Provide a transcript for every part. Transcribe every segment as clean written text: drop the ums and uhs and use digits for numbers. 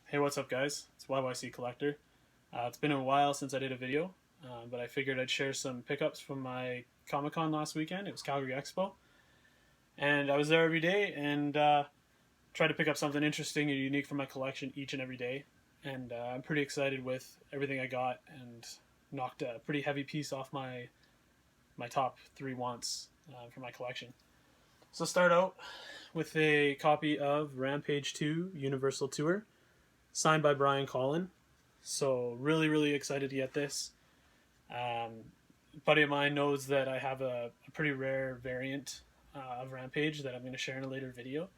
Hey, what's up, guys? It's YYC Collector. It's been a while since I did a video, but I figured I'd share some pickups from my Comic-Con last weekend. It was Calgary Expo, and I was there every day and tried to pick up something interesting and unique for my collection each and every day. And I'm pretty excited with everything I got and knocked a pretty heavy piece off my top three wants for my collection. So start out with a copy of Rampage 2 Universal Tour, signed by Brian Collin. So really excited to get this. A buddy of mine knows that I have a pretty rare variant of Rampage that I'm going to share in a later video.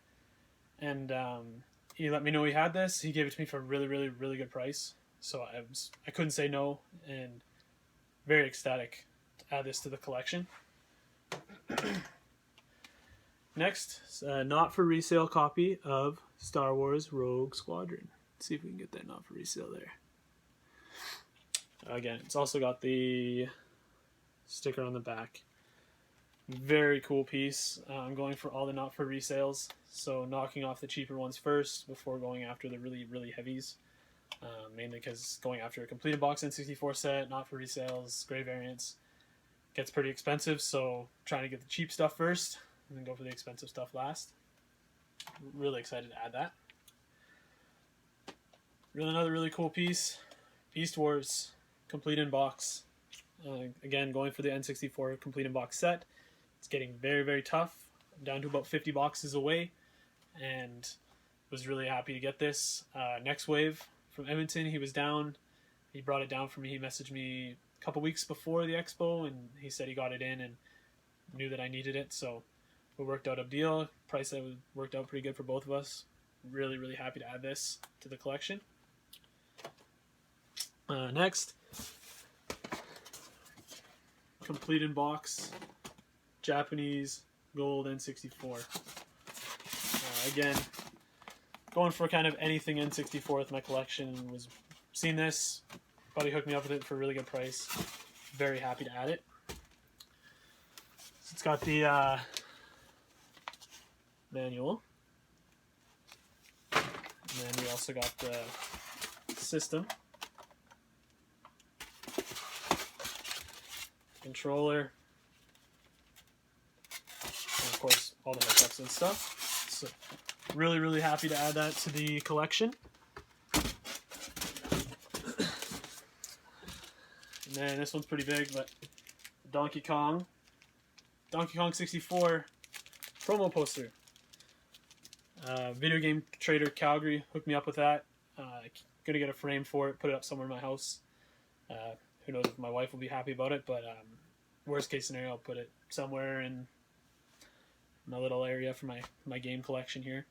And he let me know he had this. He gave it to me for a really good price. So I couldn't say no, and very ecstatic to add this to the collection. Next, a not for resale copy of Star Wars Rogue Squadron. Let's see if we can get that not for resale there. Again, it's also got the sticker on the back. Very cool piece. I'm going for all the not for resales, so knocking off the cheaper ones first before going after the really heavies. Mainly because going after a completed box N64 set, not for resales, gray variants, gets pretty expensive, so trying to get the cheap stuff first and then go for the expensive stuff last. Really excited to add that. Another really cool piece, Beast Wars complete in box. Again, going for the N64 complete in box set. It's getting very tough. I'm down to about 50 boxes away, and was really happy to get this. Next Wave from Edmonton, he was down. He brought it down for me. He messaged me a couple weeks before the Expo, and he said he got it in and knew that I needed it, so we worked out a deal. Price that worked out pretty good for both of us. Really happy to add this to the collection. Next, complete in box Japanese gold N64. Again, going for kind of anything N64 with my collection. Was seen this, buddy hooked me up with it for a really good price. Very happy to add it. So it's got the manual, and then we also got the system, controller, and of course all the hookups and stuff. So really happy to add that to the collection. And then this one's pretty big, but Donkey Kong 64 promo poster. Video Game Trader Calgary hooked me up with that. Gonna get a frame for it, put it up somewhere in my house. Who knows if my wife will be happy about it, but worst case scenario, I'll put it somewhere in my little area for my game collection here.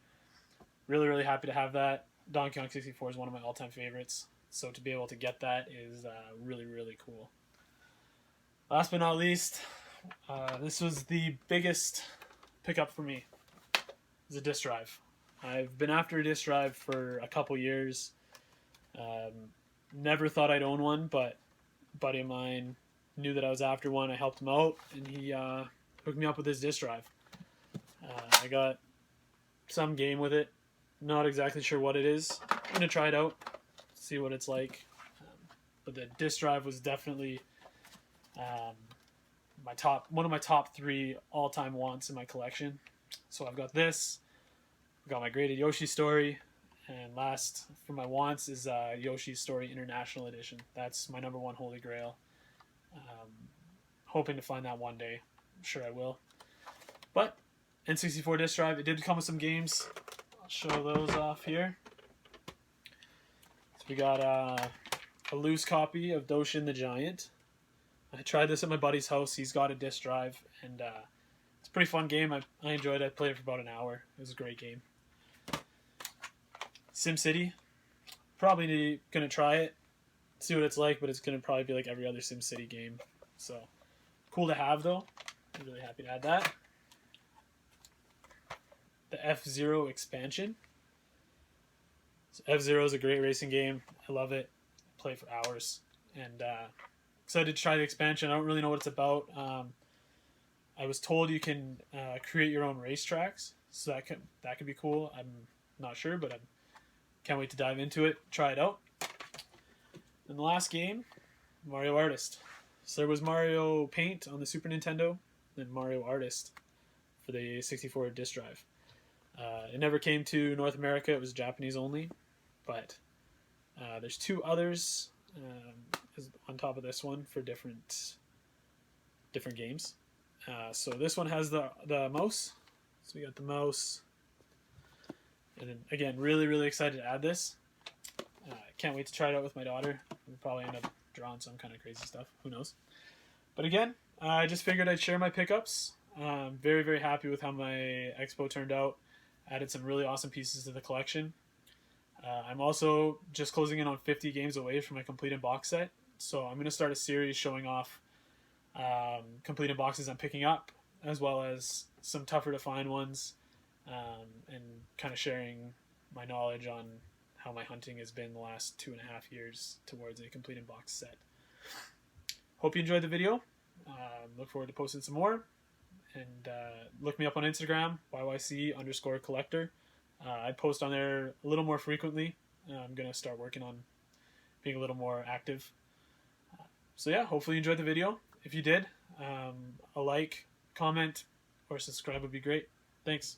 Really happy to have that. Donkey Kong 64 is one of my all-time favorites, so to be able to get that is really cool. Last but not least, this was the biggest pickup for me. It's a disc drive. I've been after a disc drive for a couple years. Never thought I'd own one, but a buddy of mine knew that I was after one. I helped him out, and he hooked me up with his disc drive. I got some game with it. Not exactly sure what it is. I'm going to try it out, see what it's like. But the disc drive was definitely one of my top three all-time wants in my collection. So I've got this. I've got my graded Yoshi story. And last for my wants is Yoshi's Story International Edition. That's my number one holy grail. Hoping to find that one day. I'm sure I will. But N64 disc drive, it did come with some games. I'll show those off here. So we got a loose copy of Doshin the Giant. I tried this at my buddy's house. He's got a disc drive, and it's a pretty fun game. I enjoyed it. I played it for about an hour. It was a great game. SimCity. Probably going to try it, see what it's like, but it's going to probably be like every other SimCity game. So, cool to have, though. I'm really happy to add that. The F-Zero expansion. So F-Zero is a great racing game. I love it. I play for hours. And excited to try the expansion. I don't really know what it's about. I was told you can create your own racetracks, so that could be cool. I'm not sure, but I'm can't wait to dive into it, try it out. And the last game, Mario Artist. So there was Mario Paint on the Super Nintendo, and Mario Artist for the 64 disc drive. It never came to North America, it was Japanese only, but there's two others on top of this one for different games. So this one has the mouse, so we got the mouse, and then again, really excited to add this. Can't wait to try it out with my daughter. We'll probably end up drawing some kind of crazy stuff, who knows. But again, I just figured I'd share my pickups. Very happy with how my Expo turned out. Added some really awesome pieces to the collection. I'm also just closing in on 50 games away from my completed box set. So I'm going to start a series showing off completed boxes I'm picking up, as well as some tougher to find ones, and kind of sharing my knowledge on how my hunting has been the last 2.5 years towards a completed box set. Hope you enjoyed the video. Look forward to posting some more. And look me up on Instagram, yyc_collector. I post on there a little more frequently. I'm going to start working on being a little more active. So yeah, hopefully you enjoyed the video. If you did, a like, comment, or subscribe would be great. Thanks.